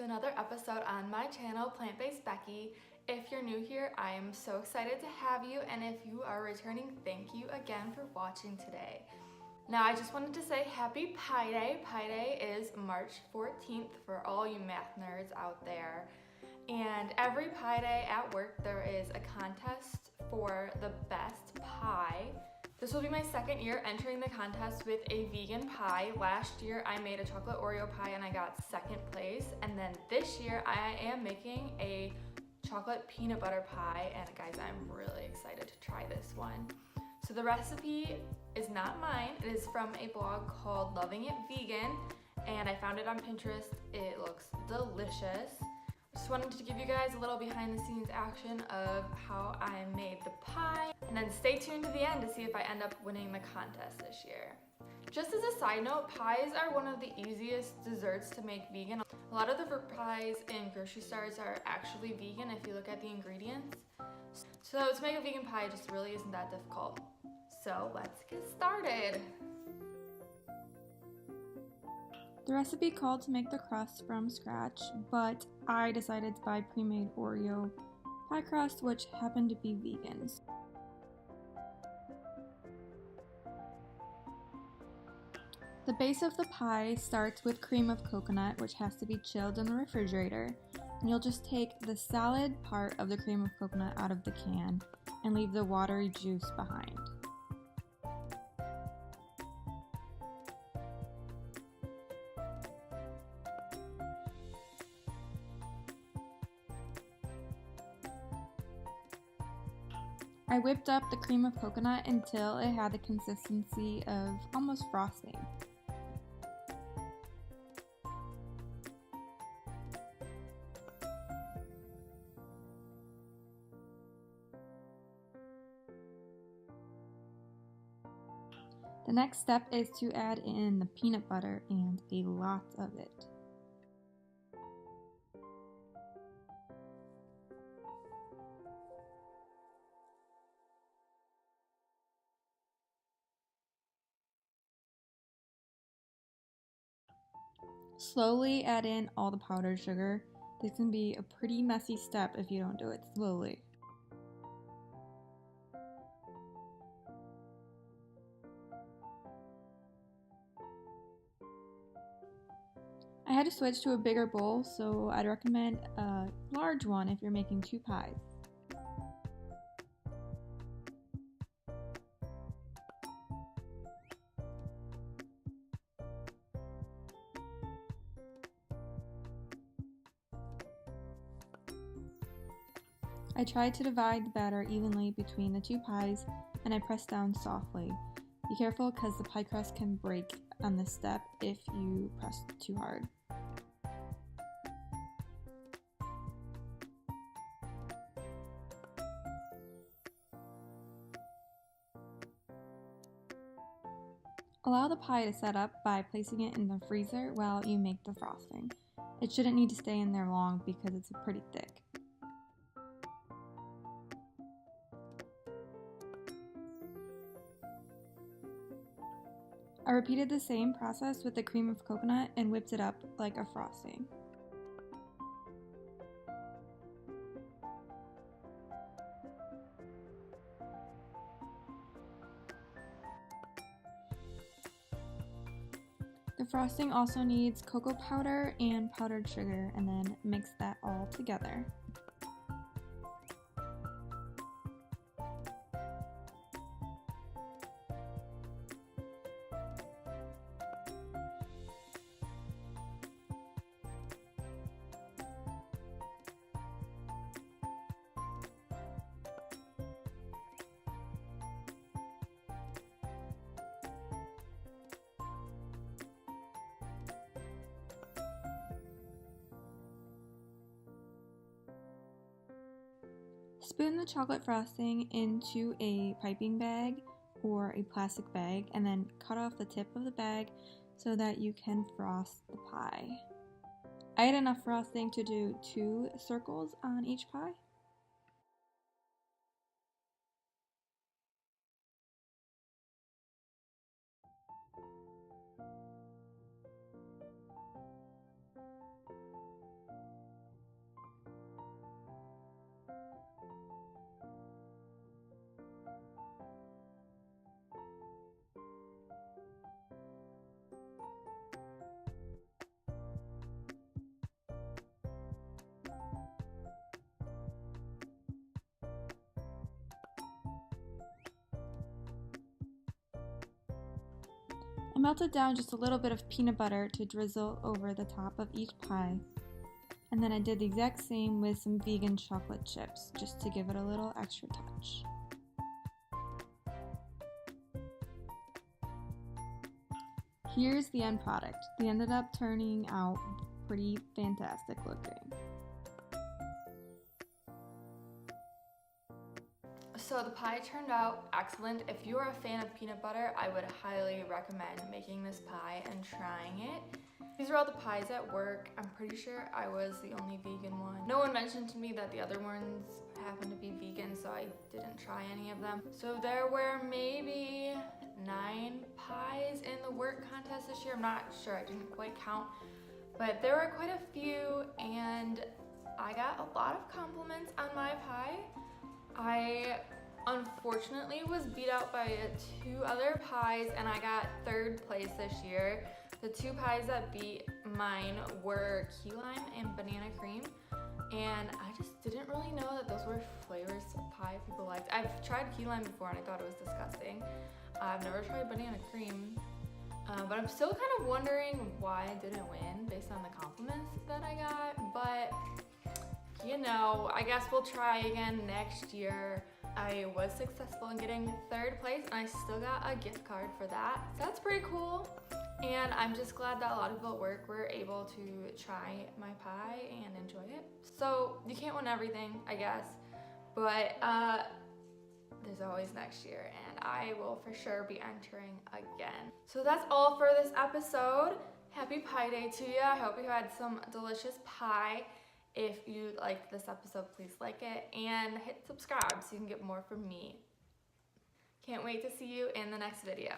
to another episode on my channel, Plant-Based Becky. If you're new here, I am so excited to have you, and if you are returning, thank you again for watching today. Now, I just wanted to say happy Pi Day. Pi Day is March 14th for all you math nerds out there. And every Pi Day at work, there is a contest for the best pie. This will be my second year entering the contest with a vegan pie. Last year I made a chocolate Oreo pie and I got second place. And then this year I am making a chocolate peanut butter pie. And guys, I'm really excited to try this one. So the recipe is not mine. It is from a blog called Loving It Vegan. And I found it on Pinterest. It looks delicious. Just wanted to give you guys a little behind the scenes action of how I made the pie, and then stay tuned to the end to see if I end up winning the contest this year. Just as a side note, pies are one of the easiest desserts to make vegan. A lot of the fruit pies in grocery stores are actually vegan if you look at the ingredients. So to make a vegan pie just really isn't that difficult. So let's get started. The recipe called to make the crust from scratch, but I decided to buy pre-made Oreo pie crust, which happened to be vegan. The base of the pie starts with cream of coconut, which has to be chilled in the refrigerator, and you'll just take the solid part of the cream of coconut out of the can and leave the watery juice behind. I whipped up the cream of coconut until it had the consistency of almost frosting. The next step is to add in the peanut butter and a lot of it. Slowly add in all the powdered sugar. This can be a pretty messy step if you don't do it slowly. I had to switch to a bigger bowl, so I'd recommend a large one if you're making 2 pies. I tried to divide the batter evenly between the 2 pies, and I pressed down softly. Be careful because the pie crust can break on this step if you press too hard. Allow the pie to set up by placing it in the freezer while you make the frosting. It shouldn't need to stay in there long because it's pretty thick. I repeated the same process with the cream of coconut and whipped it up like a frosting. The frosting also needs cocoa powder and powdered sugar, and then mix that all together. Spoon the chocolate frosting into a piping bag or a plastic bag and then cut off the tip of the bag so that you can frost the pie. I had enough frosting to do 2 circles on each pie. I melted down just a little bit of peanut butter to drizzle over the top of each pie. And then I did the exact same with some vegan chocolate chips, just to give it a little extra touch. Here's the end product. They ended up turning out pretty fantastic looking. So the pie turned out excellent. If you are a fan of peanut butter, I would highly recommend making this pie and trying it. These are all the pies at work. I'm pretty sure I was the only vegan one. No one mentioned to me that the other ones happened to be vegan, so I didn't try any of them. So there were maybe 9 pies in the work contest this year. I'm not sure, I didn't quite count, but there were quite a few, and I got a lot of compliments on my pie. I unfortunately was beat out by 2 other pies, and I got 3rd place this year. The 2 pies that beat mine were key lime and banana cream, and I just didn't really know that those were flavors of pie people liked. I've tried key lime before and I thought it was disgusting. I've never tried banana cream, but I'm still kind of wondering why I didn't win based on the compliments that I got, but you know, I guess we'll try again next year. I was successful in getting 3rd place, and I still got a gift card for that. So that's pretty cool. And I'm just glad that a lot of people at work were able to try my pie and enjoy it. So you can't win everything, I guess, but there's always next year, and I will for sure be entering again. So that's all for this episode. Happy Pie Day to you. I hope you had some delicious pie. If you liked this episode, please like it and hit subscribe so you can get more from me. Can't wait to see you in the next video.